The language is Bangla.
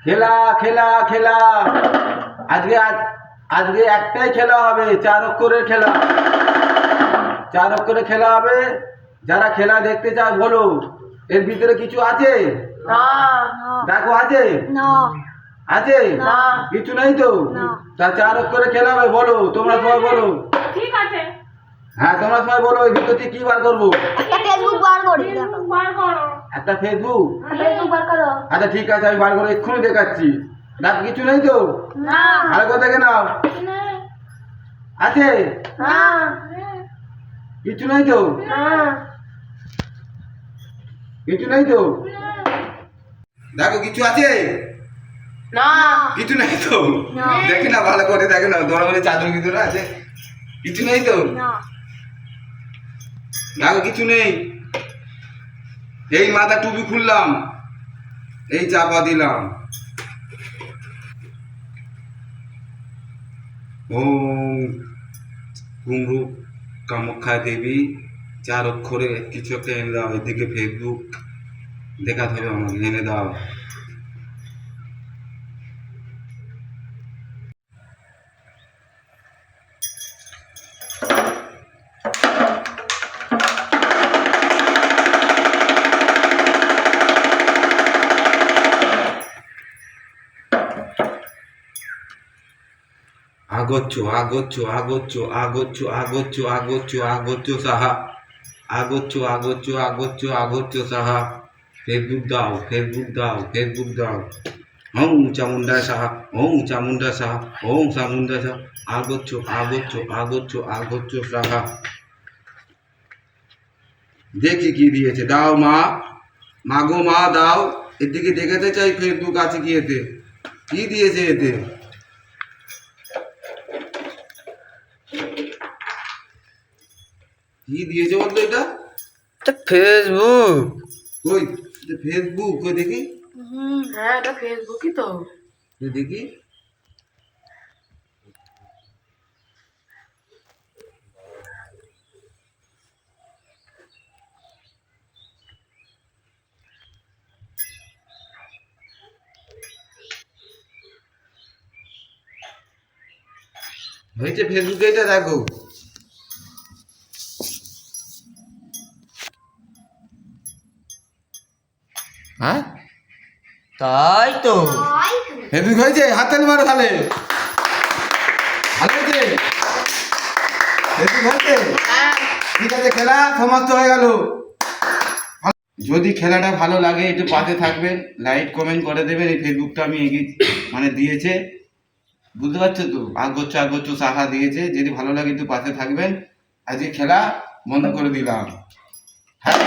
খেলা খেলা খেলা আজকে আজকে একটাই খেলা হবে, 4 অক্ষরের খেলা। 4 অক্ষরের খেলা হবে। যারা খেলা দেখতে চায় বলো। এর ভিতরে কিছু আছে? না। দেখো আছে? না। আছে? না। কিছু নেই তো? না। তা 4 অক্ষরের খেলা হবে, বলো তোমরা সবাই বলো। ঠিক আছে। হ্যাঁ তোমরা সবাই বলো, এর ভিতর থেকে কি বার করবো? একটা ফেসবুক বার করি। বার করো। একটা ফেসবুক? ফেসবুক বার করো। আচ্ছা ঠিক আছে, আমি বার করে এক্ষুনি দেখাচ্ছি। দেখ কিছু নেই তো? না। ভালো করে দেখে নাও। আছে? না। কিছু নেই তো? না। কিছু নেই তো? দেখো কিছু আছে? না। কিছু নেই তো? না। দেখে না, ভালো করে দেখে না, দরবারে চাদর ভিতরে আছে। কিছু নেই তো? না। দেখো কিছু নেই। এই মাথা টুপি খুললাম, এই চাপা দিলাম। ওম কুমরু কামাখ্যা দেবী, 4 অক্ষরে কিছু একটা এনে দাও। এদিকে ফেসবুক দেখাতে হবে আমাকে, এনে দাও। আগচ্ছো আগচ্ছো আগচ্ছো আগচ্ছো আগচ্ছো আগচ্ছো আগচ্ছো সাহা, আগচ্ছো আগচ্ছো আগচ্ছো আগচ্ছো সাহা। ফেসবুক দাও, ফেসবুক দাও, ফেসবুক দাও। ওং চামুন্ডা সাহা, ওং চামুন্ডা সাহা, ওং চামুন্ডা সাহা। আগচ্ছো আগচ্ছো আগচ্ছো আগচ্ছো সাহা। দেখি কি দিয়েছে, দাও মা, মাগো মা দাও। এদিকে দেখাতে চাই ফেসবুক আছে কি এতে, কি দিয়েছে এতে। কি দিয়েছে বলতো এটা? ফেসবুক। কই ফেসবুক, কই দেখি, হ্যাঁ, এটা ফেসবুকই তো। কই দেখি। হয়েছে ফেসবুকে, এটা দেখো। হ্যাঁ তাই তো। ফেসবুক হয়েছে, হাততালি মারো তাহলে। ভালো হয়েছে, ফেসবুক হয়েছে। ঠিক আছে, খেলা সমাপ্ত হয়ে গেল। যদি খেলাটা ভালো লাগে একটু পাশে থাকবেন, লাইক কমেন্ট করে দেবেন। এই ফেসবুকটা আমি এগিয়ে দিয়েছে, বুঝতে পারছো তো? আগচ্ছ আগচ্ছ সাহা দিয়েছে। যদি ভালো লাগে একটু পাশে থাকবেন। আজকে খেলা বন্ধ করে দিলাম। হ্যাঁ।